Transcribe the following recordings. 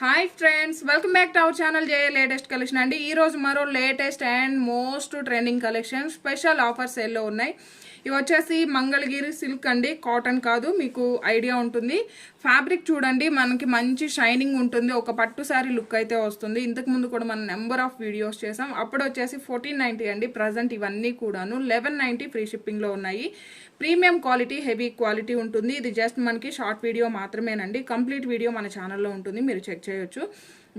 Hi friends, welcome back to our channel J latest collection అండి. ఈరోజు మరో latest and most trending collection special offer సేల్లో ఉన్నాయి. ఇవి వచ్చేసి మంగళగిరి సిల్క్ అండి, కాటన్ కాదు, మీకు ఐడియా ఉంటుంది. ఫ్యాబ్రిక్ చూడండి, మనకి మంచి షైనింగ్ ఉంటుంది. ఒక పట్టు శారీ లుక్ అయితే వస్తుంది. ఇంతకుముందు కూడా మనం నెంబర్ ఆఫ్ వీడియోస్ చేసాం. అప్పుడు వచ్చేసి 1490 అండి. ప్రజెంట్ ఇవన్నీ కూడాను 1190 ఫ్రీ షిప్పింగ్లో ఉన్నాయి. ప్రీమియం క్వాలిటీ, హెవీ క్వాలిటీ ఉంటుంది. ఇది జస్ట్ మనకి షార్ట్ వీడియో మాత్రమేనండి. కంప్లీట్ వీడియో మన ఛానల్లో ఉంటుంది, మీరు చెక్ చేయొచ్చు.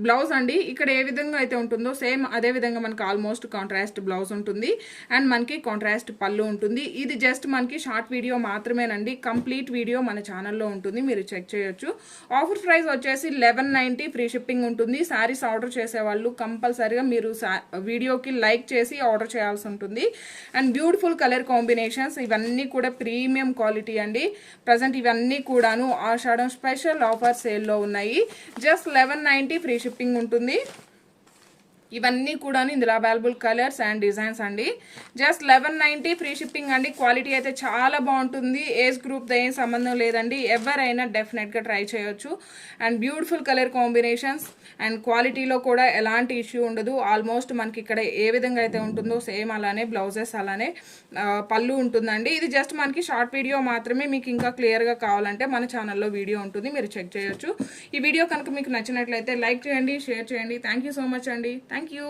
బ్లౌజ్ అండి, ఇక్కడ ఏ విధంగా అయితే ఉంటుందో సేమ్ అదే విధంగా మనకి ఆల్మోస్ట్ కాంట్రాస్ట్ బ్లౌజ్ ఉంటుంది. అండ్ మనకి కాంట్రాస్ట్ పళ్ళు ఉంటుంది. ఇది జస్ట్ మనకి షార్ట్ వీడియో మాత్రమేనండి. కంప్లీట్ వీడియో మన ఛానల్లో ఉంటుంది, మీరు చెక్ చేయొచ్చు. ఆఫర్ ప్రైస్ వచ్చేసి 1190 ఫ్రీ షిప్పింగ్ ఉంటుంది. శారీస్ ఆర్డర్ చేసే వాళ్ళు కంపల్సరీగా మీరు వీడియోకి లైక్ చేసి ఆర్డర్ చేయాల్సి ఉంటుంది. అండ్ బ్యూటిఫుల్ కలర్ కాంబినేషన్స్, ఇవన్నీ కూడా ప్రీమియం క్వాలిటీ అండి. ప్రజెంట్ ఇవన్నీ కూడాను ఆషాఢం స్పెషల్ ఆఫర్ సేల్లో ఉన్నాయి. జస్ట్ 1190 ఫ్రీ షిప్పింగ్ ఉంటుంది. ఇవన్నీ కూడా ఇందులో అవైలబుల్ కలర్స్ అండ్ డిజైన్స్ అండి. జస్ట్ 1190 ఫ్రీ షిప్పింగ్ అండి. క్వాలిటీ అయితే చాలా బాగుంటుంది. ఏజ్ గ్రూప్ ఏం సంబంధం లేదండి, ఎవరైనా డెఫినెట్గా ట్రై చేయొచ్చు. And beautiful colour combinations and క్వాలిటీలో కూడా ఎలాంటి ఇష్యూ ఉండదు. ఆల్మోస్ట్ మనకి ఇక్కడ ఏ విధంగా అయితే ఉంటుందో సేమ్ అలానే బ్లౌజెస్ అలానే పళ్ళు ఉంటుందండి. ఇది జస్ట్ మనకి షార్ట్ వీడియో మాత్రమే. మీకు ఇంకా క్లియర్గా కావాలంటే మన ఛానల్లో వీడియో ఉంటుంది, మీరు చెక్ చేయొచ్చు. ఈ వీడియో కనుక మీకు నచ్చినట్లయితే లైక్ చేయండి, షేర్ చేయండి. థ్యాంక్ యూ సో మచ్ అండి. Thank you.